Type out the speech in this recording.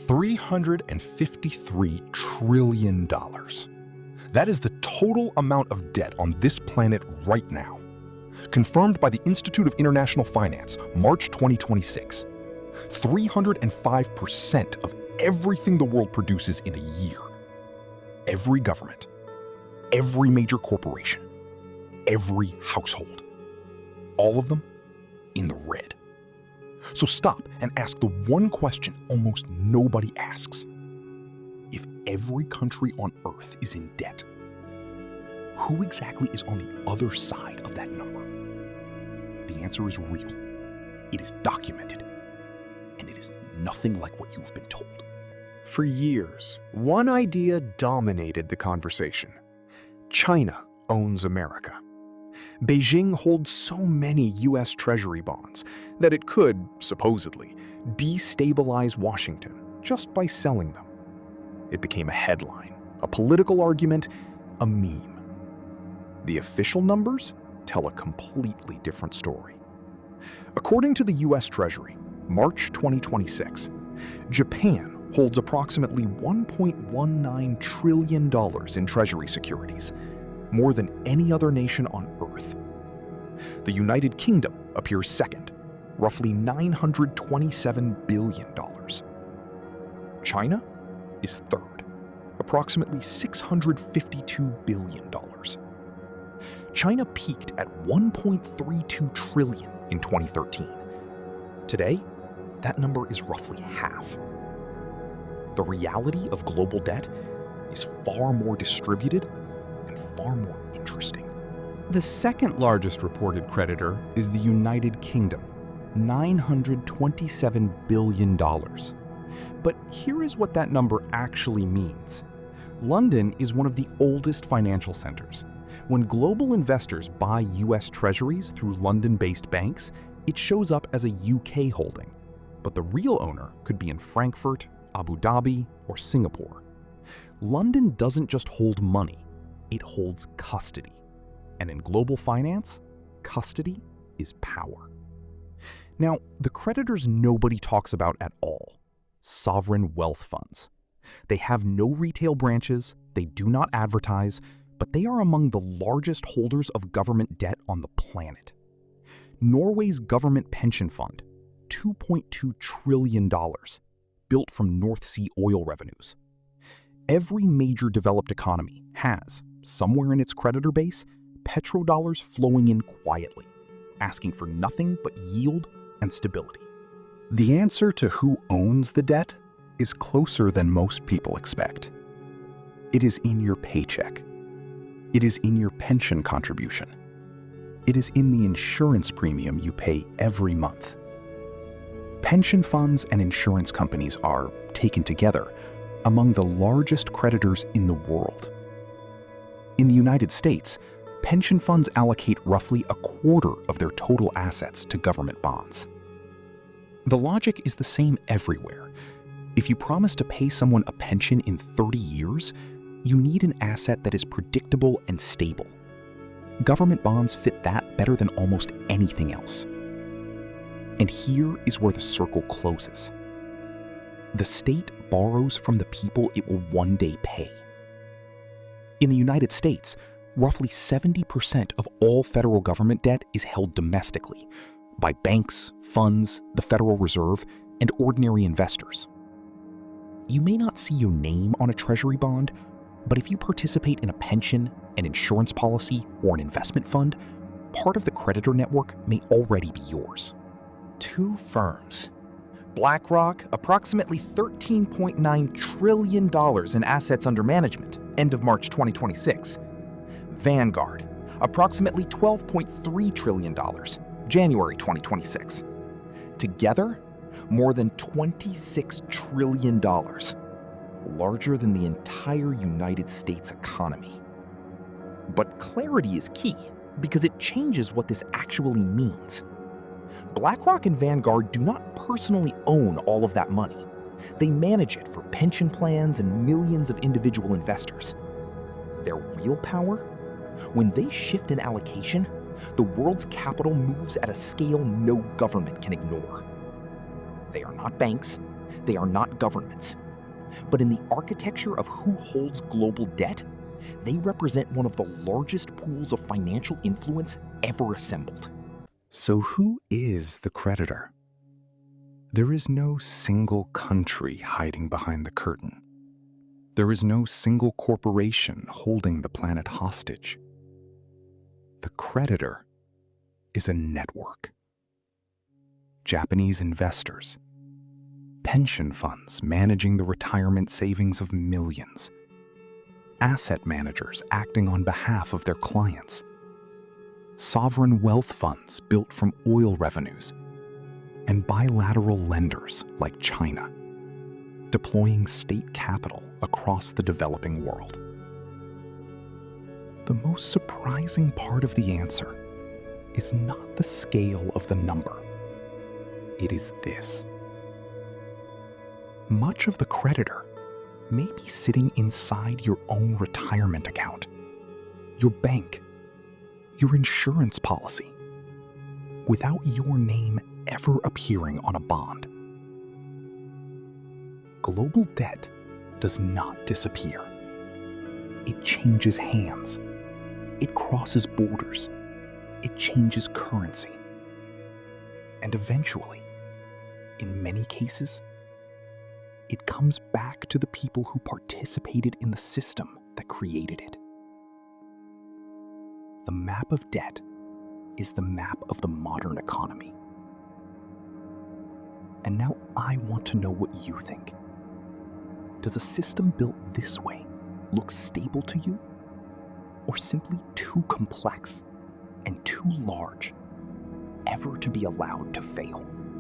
$353 trillion. That is the total amount of debt on this planet right now. Confirmed by the Institute of International Finance, March 2026. 305% of everything the world produces in a year. Every government, every major corporation, every household. All of them in the red. So stop and ask the one question almost nobody asks. If every country on Earth is in debt, who exactly is on the other side of that number? The answer is real. It is documented. And it is nothing like what you've been told. For years, one idea dominated the conversation. China owns America. Beijing holds so many US Treasury bonds that it could, supposedly, destabilize Washington just by selling them. It became a headline, a political argument, a meme. The official numbers tell a completely different story. According to the US Treasury, March 2026, Japan holds approximately $1.19 trillion in Treasury securities, more than any other nation on Earth. The United Kingdom appears second, roughly $927 billion. China is third, approximately $652 billion. China peaked at $1.32 trillion in 2013. Today, that number is roughly half. The reality of global debt is far more distributed and far more interesting. The second largest reported creditor is the United Kingdom, $927 billion. But here is what that number actually means. London is one of the oldest financial centers. When global investors buy US Treasuries through London-based banks, it shows up as a UK holding. But the real owner could be in Frankfurt, Abu Dhabi, or Singapore. London doesn't just hold money, it holds custody. And in global finance, custody is power. Now, the creditors nobody talks about at all: sovereign wealth funds. They have no retail branches, they do not advertise, but they are among the largest holders of government debt on the planet. Norway's government pension fund, $2.2 trillion, built from North Sea oil revenues. Every major developed economy has, somewhere in its creditor base, petrodollars flowing in quietly, asking for nothing but yield and stability. The answer to who owns the debt is closer than most people expect. It is in your paycheck. It is in your pension contribution. It is in the insurance premium you pay every month. Pension funds and insurance companies are, taken together, among the largest creditors in the world. In the United States, pension funds allocate roughly a quarter of their total assets to government bonds. The logic is the same everywhere. If you promise to pay someone a pension in 30 years, you need an asset that is predictable and stable. Government bonds fit that better than almost anything else. And here is where the circle closes. The state borrows from the people it will one day pay. In the United States, roughly 70% of all federal government debt is held domestically by banks, funds, the Federal Reserve, and ordinary investors. You may not see your name on a treasury bond, but if you participate in a pension, an insurance policy, or an investment fund, part of the creditor network may already be yours. Two firms. BlackRock, approximately $13.9 trillion in assets under management, end of March 2026. Vanguard, approximately $12.3 trillion, January 2026. Together, more than $26 trillion, larger than the entire United States economy. But clarity is key because it changes what this actually means. BlackRock and Vanguard do not personally own all of that money. They manage it for pension plans and millions of individual investors. Their real power? When they shift an allocation, the world's capital moves at a scale no government can ignore. They are not banks, They are not governments. But in the architecture of who holds global debt, they represent one of the largest pools of financial influence ever assembled. So who is the creditor? There is no single country hiding behind the curtain. There is no single corporation holding the planet hostage. The creditor is a network. Japanese investors, pension funds managing the retirement savings of millions, asset managers acting on behalf of their clients, sovereign wealth funds built from oil revenues, and bilateral lenders like China, deploying state capital across the developing world. The most surprising part of the answer is not the scale of the number. It is this. Much of the creditor may be sitting inside your own retirement account, your bank, your insurance policy, without your name ever appearing on a bond. Global debt does not disappear. It changes hands. It crosses borders. It changes currency. And eventually, in many cases, it comes back to the people who participated in the system that created it. The map of debt is the map of the modern economy. And now I want to know what you think. Does a system built this way look stable to you? Or simply too complex and too large ever to be allowed to fail?